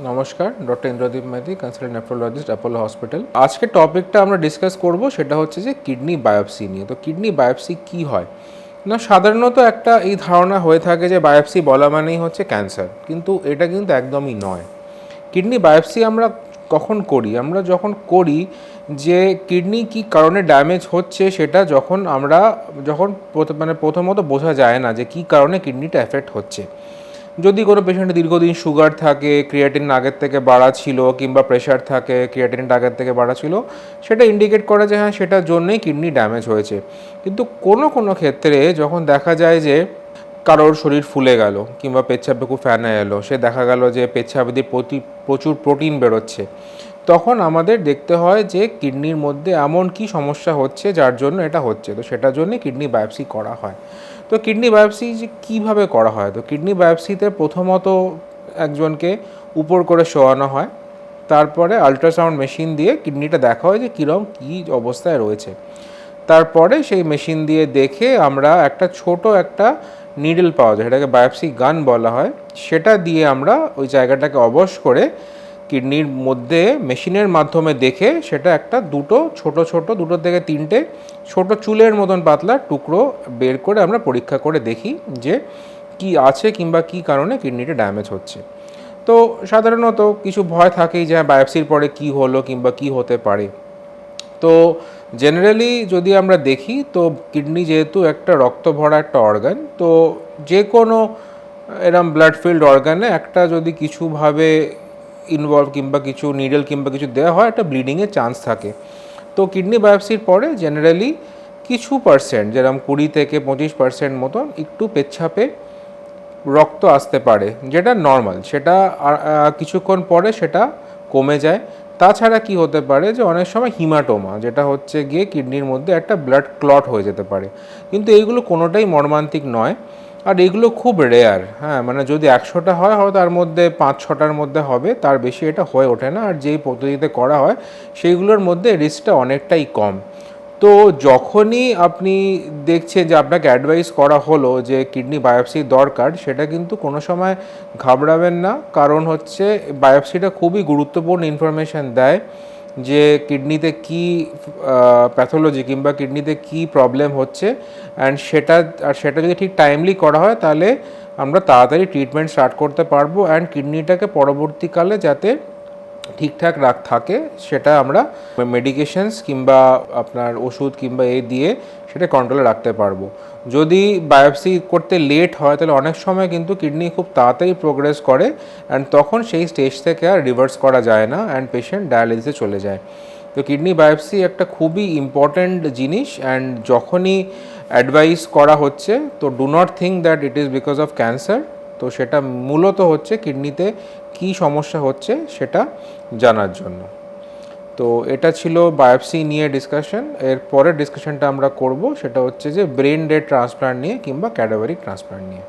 নমস্কার, doctor Indradip Maity, consultant nephrologist, Apollo hospital. আজকে টপিকটা আমরা ডিসকাস করব সেটা হচ্ছে যে কিডনি বায়োপসি নিয়ে। তো কিডনি বায়োপসি কি হয় না, সাধারণত একটা এই ধারণা হয়ে থাকে যে বায়োপসি বলা মানেই হচ্ছে ক্যান্সার, কিন্তু এটা কিন্তু একদমই নয়। কিডনি বায়োপসি আমরা কখন করি? আমরা যখন করি যে কিডনি কি কারণে ড্যামেজ হচ্ছে সেটা যখন প্রথমত বোঝা যায় না যে কি কারণে কিডনিটা এফেক্ট হচ্ছে। যদি কোনো পেশেন্টের দীর্ঘদিন সুগার থাকে, ক্রিয়েটিন আগের থেকে বাড়া ছিল, কিংবা প্রেশার থাকে, ক্রিয়েটিনটা আগের থেকে বাড়া ছিল, সেটা ইন্ডিকেট করে যে হ্যাঁ সেটার জন্যই কিডনি ড্যামেজ হয়েছে। কিন্তু কোনো কোনো ক্ষেত্রে যখন দেখা যায় যে কারোর শরীর ফুলে গেল কিংবা পেচ্ছাপে খুব ফ্যানা এলো, সে দেখা গেল যে পেচ্ছাপে দিয়ে প্রচুর প্রোটিন বেরোচ্ছে, তখন আমাদের দেখতে হয় যে কিডনির মধ্যে এমন কি সমস্যা হচ্ছে যার জন্য এটা হচ্ছে। তো সেটার জন্যই কিডনি বায়োপসি করা হয়। তো কিডনি বায়োপসি যে কীভাবে করা হয়, তো কিডনি বায়োপসিতে প্রথমত একজনকে উপর করে শোয়ানো হয়, তারপরে আল্ট্রাসাউন্ড মেশিন দিয়ে কিডনিটা দেখা হয় যে কীরকম কী অবস্থায় রয়েছে। তারপরে সেই মেশিন দিয়ে দেখে আমরা একটা নিডল পাওয়া যায়, সেটাকে বায়োপসি গান বলা হয়, সেটা দিয়ে আমরা ওই জায়গাটাকে অবশ করে কিডনির মধ্যে মেশিনের মাধ্যমে দেখে সেটা দুটো থেকে তিনটে ছোট চুলের মতন পাতলা টুকরো বের করে আমরা পরীক্ষা করে দেখি যে কি আছে কিংবা কি কারণে কিডনিটা ড্যামেজ হচ্ছে। তো সাধারণত কিছু ভয় থাকেই যে বায়োপসির পরে কি হলো কিংবা কি হতে পারে। তো জেনারেলি যদি আমরা দেখি, তো কিডনি যেহেতু একটা রক্ত ভরা একটা অর্গান, তো যে কোনো এরম ব্লাড ফিল্ড অর্গানে একটা যদি কিছুভাবে ইনভলভ কিংবা কিছু নিডল কিংবা কিছু দেওয়া হয়, একটা ব্লিডিংয়ের চান্স থাকে। তো কিডনি বায়োপসির পরে জেনারেলি কিছু পার্সেন্ট, যেরকম 20-25% মতন একটু পেচ্ছাপে রক্ত আসতে পারে, যেটা নর্মাল, সেটা কিছুক্ষণ পরে সেটা কমে যায়। তাছাড়া কি হতে পারে যে অনেক সময় হিমাটোমা, যেটা হচ্ছে গিয়ে কিডনির মধ্যে একটা ব্লাড ক্লট হয়ে যেতে পারে, কিন্তু এইগুলো কোনোটাই মর্মান্তিক নয়। আর এগুলো খুব রেয়ার, হ্যাঁ, মানে যদি 100টা হয় হয়তো তার মধ্যে 5-6টার মধ্যে হবে, তার বেশি এটা হয়ে ওঠে না। আর যেই পদ্ধতিতে করা হয় সেইগুলোর মধ্যে রিস্কটা অনেকটাই কম। তো যখনই আপনি দেখছেন যে আপনাকে অ্যাডভাইস করা হলো যে কিডনি বায়োপসি দরকার, সেটা কিন্তু কোনো সময় ঘাবড়াবেন না, কারণ হচ্ছে বায়োপসিটা খুবই গুরুত্বপূর্ণ ইনফরমেশান দেয় যে কিডনিতে কি প্যাথোলজি কিংবা কিডনিতে কি প্রবলেম হচ্ছে। অ্যান্ড সেটা যদি ঠিক টাইমলি করা হয়, তাহলে আমরা তাড়াতাড়ি ট্রিটমেন্ট স্টার্ট করতে পারবো, অ্যান্ড কিডনিটাকে পরবর্তীকালে যাতে ঠিকঠাক থাকে সেটা আমরা মেডিকেশনস কিংবা আপনার ওষুধ কিংবা দিয়ে সেটা কন্ট্রোলে রাখতে পারবো। যদি বায়োপসি করতে লেট হয়, তাহলে অনেক সময় কিন্তু কিডনি খুব তাড়াতাড়ি প্রোগ্রেস করে, অ্যান্ড তখন সেই স্টেজ থেকে আর রিভার্স করা যায় না, অ্যান্ড পেশেন্ট ডায়ালিসিসে চলে যায়। তো কিডনি বায়োপসি একটা খুবই ইম্পর্ট্যান্ট জিনিস, অ্যান্ড যখনই অ্যাডভাইস করা হচ্ছে, তো do not think that it is because of cancer. তো সেটা মূলত হচ্ছে কিডনিতে কী সমস্যা হচ্ছে সেটা জানার জন্য। তো এটা ছিল বায়োপসি নিয়ে ডিসকাশন। এর পরের ডিসকাশনটা আমরা করব সেটা হচ্ছে যে ব্রেন ডেড ট্রান্সপ্লান্ট নিয়ে কিংবা ক্যাডাভারিক ট্রান্সপ্লান্ট নিয়ে।